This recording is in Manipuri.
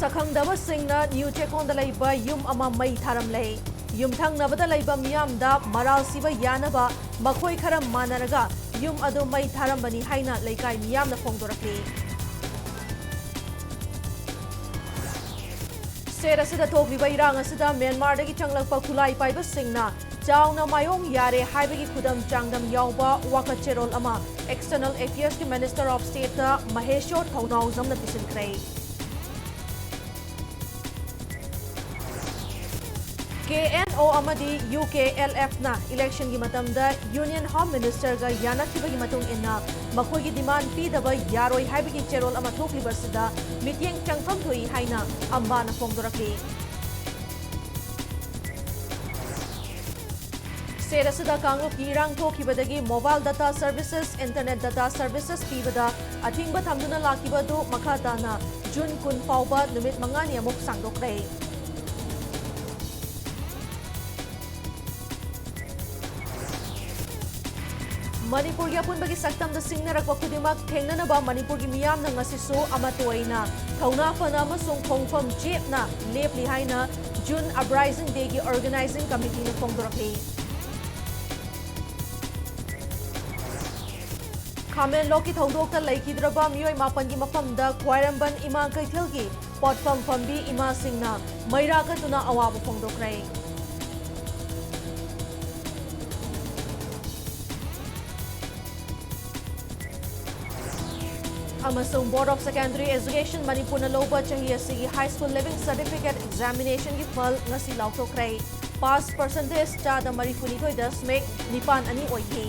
Sakhangdabasingna New Chekonda laiba yum ama mai tharamlei yumthangnabada laiba miyamda maral siba yanaba makhoi khara manaraga yum adu mai tharambani haina leikai miyamna phongdorakli Sera sida thokliba irang asida Myanmar dagi changlakpa khulai paiba singna Chawna mayong yare haibagi khudam changdam yawba wakacherol ama External Affairs ki Minister of State ta Maheshwar Thaunaw zamna pisinkrei KNO amadi UKLF na election gi matamda Union Home Minister ga yanakibagi matung inna makhoi gi demand pidaba yaroi haibagi cherol ama thokliba sida mityeng changtham thoi haina ambana phongdorakli Sera sida kanglup ki irang thokibadagi mobile data services internet data services pibada athingba thamduna lakibadu makhatana June 10 fauba numit mangani amuk sangdokre Manipur ya pun bagi saktam da singnarakwa kudimak thengnanaba Manipur gi miyam na ngasisu amatoina thauna phana amasung phongpham jepna lepli haina June Uprising Day gi organizing committee na phongdorakli Khamen loki thodokta laikhidraba miyoi mapan gi mafamda khwairamban ima kaithel gi potfam fambi ima singna maira ka tuna awaba phongdokrai Amasung Board of Secondary Education Manipur na loba chahi asigi High School Living Certificate Examination gi phal ngasi lauthokrai pass percentage cha da marifuni thoi dasmek nipan ani oithi